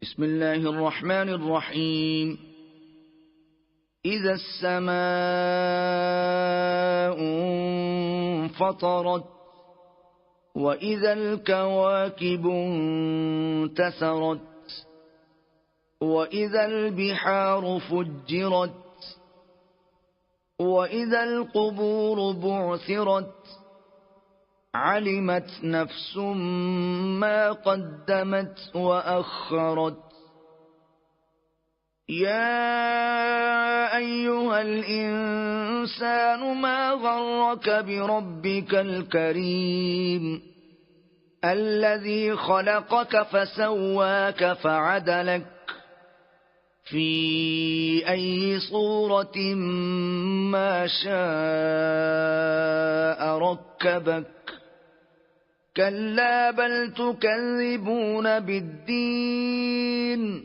بسم الله الرحمن الرحيم. إذا السماء انفطرت وإذا الكواكب انتثرت وإذا البحار فجرت وإذا القبور بعثرت علمت نفس ما قدمت وأخرت. يا أيها الإنسان ما غرك بربك الكريم الذي خلقك فسواك فعدلك في أي صورة ما شاء ركبك. كلا بل تكذبون بالدين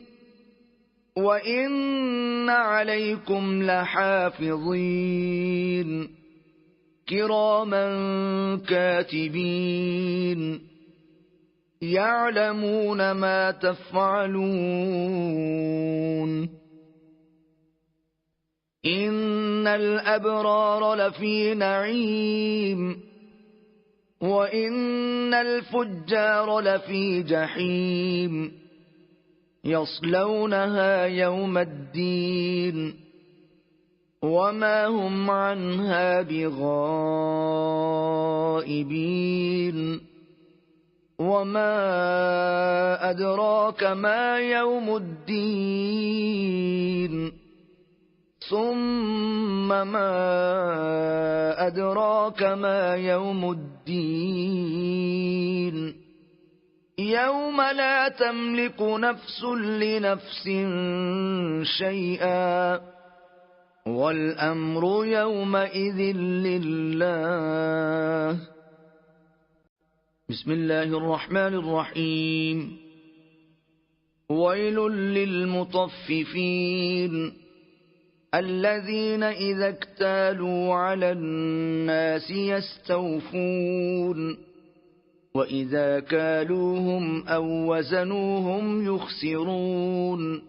وإن عليكم لحافظين كراما كاتبين يعلمون ما تفعلون. إن الأبرار لفي نعيم وإن الفجار لفي جحيم يصلونها يوم الدين وما هم عنها بغائبين. وما أدراك ما يوم الدين ثم ما أدراك ما يوم الدين يوم لا تملك نفس لنفس شيئا والأمر يومئذ لله. بسم الله الرحمن الرحيم. ويل للمطففين الذين إذا اكتالوا على الناس يستوفون وإذا كالوهم أو وزنوهم يخسرون.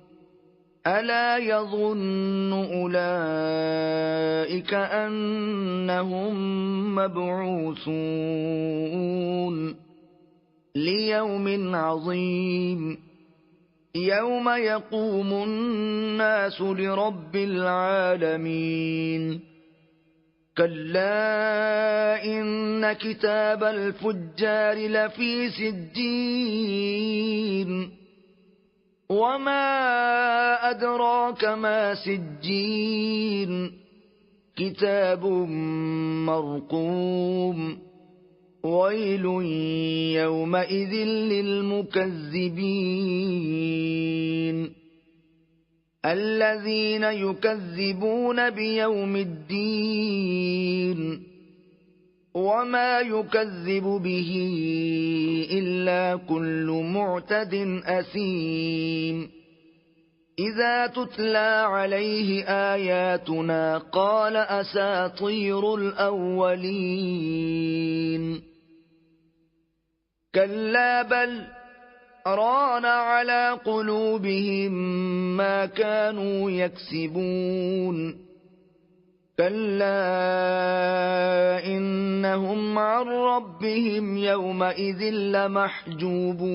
ألا يظن أولئك أنهم مبعوثون ليوم عظيم يوم يقوم الناس لرب العالمين. كلا إن كتاب الفجار لفي سجين وما أدراك ما سجين كتاب مرقوم ويل يومئذ للمكذبين الذين يكذبون بيوم الدين وما يكذب به إلا كل معتد أثيم. إذا تتلى عليه آياتنا قال أساطير الأولين. كلا بل ران على قلوبهم ما كانوا يكسبون. كلا إنهم عن ربهم يومئذ لمحجوبون.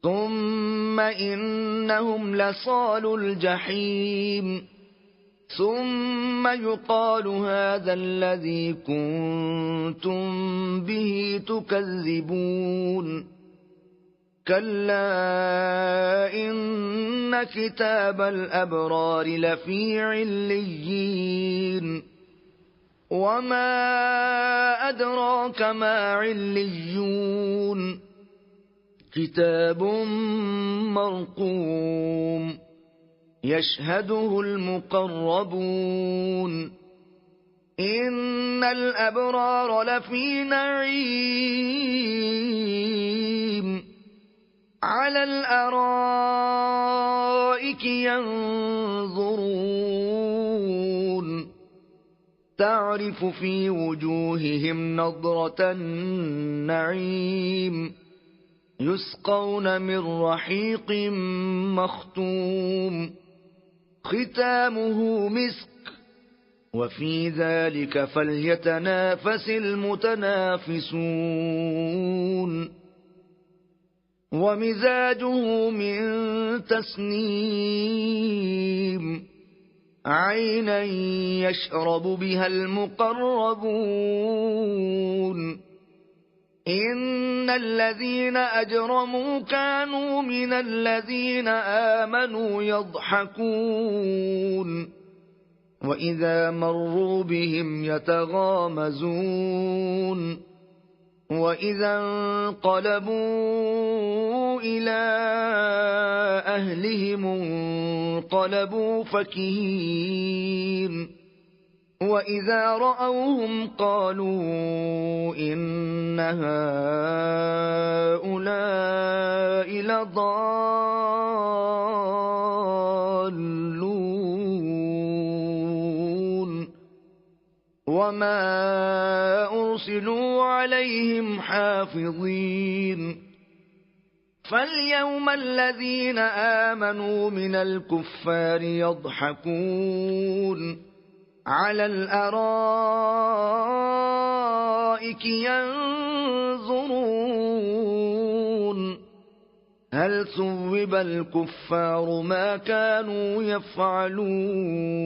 ثم إنهم لصالوا الجحيم ثم يقال هذا الذي كنتم به تكذبون. كلا إن كتاب الأبرار لفي عليين وما أدراك ما عليون كتاب مرقوم يشهده المقربون. إن الأبرار لفي نعيم على الأرائك ينظرون تعرف في وجوههم نضرة النعيم يسقون من رحيق مختوم ختامه مسك وفي ذلك فليتنافس المتنافسون ومزاجه من تسنيم عينا يشرب بها المقربون إن الذين أجرموا كانوا من الذين آمنوا يضحكون وإذا مروا بهم يتغامزون وإذا انقلبوا إلى أهلهم انقلبوا فكهين وإذا رأوهم قالوا إن هؤلاء لضالون وما أرسلوا عليهم حافظين فاليوم الذين آمنوا من الكفار يضحكون على الأرائك ينظرون هل ثوب الكفار ما كانوا يفعلون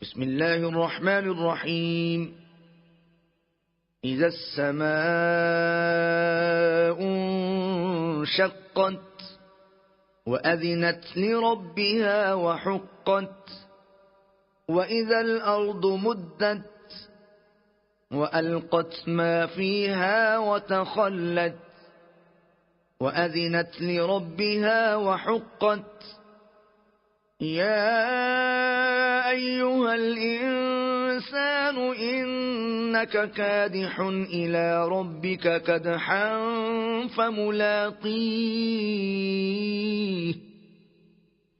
بسم الله الرحمن الرحيم إذا السماء انشقت وأذنت لربها وحقت وإذا الأرض مدت وألقت ما فيها وتخلت وأذنت لربها وحقت يا أيها الإنسان إنك كادح إلى ربك كدحا فملاقيه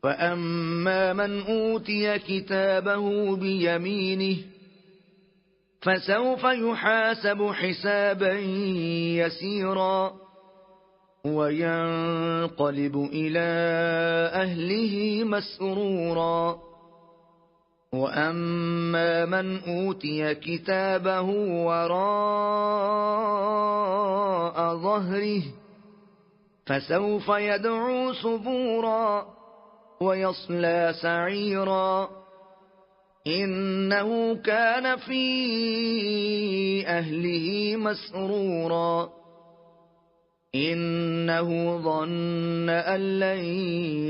فأما من أوتي كتابه بيمينه فسوف يحاسب حسابا يسيرا وينقلب إلى أهله مسرورا وأما من أوتي كتابه وراء ظهره فسوف يدعو ثبورا ويصلى سعيرا إنه كان في أهله مسرورا إنه ظن أن لن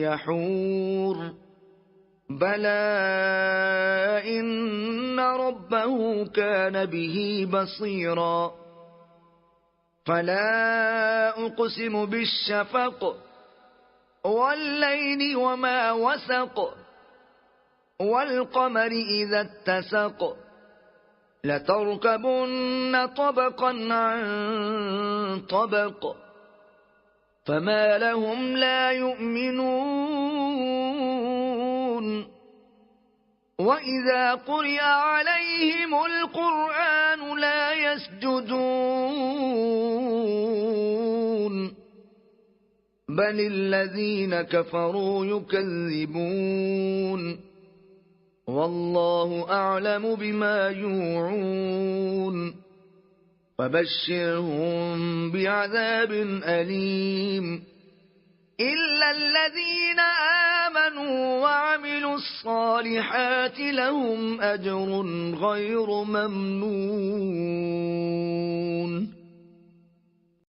يحور بلى إن ربه كان به بصيرا فلا أقسم بالشفق والليل وما وسق والقمر إذا اتسق لتركبن طبقا عن طبق فما لهم لا يؤمنون وإذا قرئ عليهم القرآن لا يسجدون بل الذين كفروا يكذبون والله أعلم بما يوعون فبشرهم بعذاب أليم إلا الذين آمنوا وعملوا الصالحات لهم أجر غير ممنون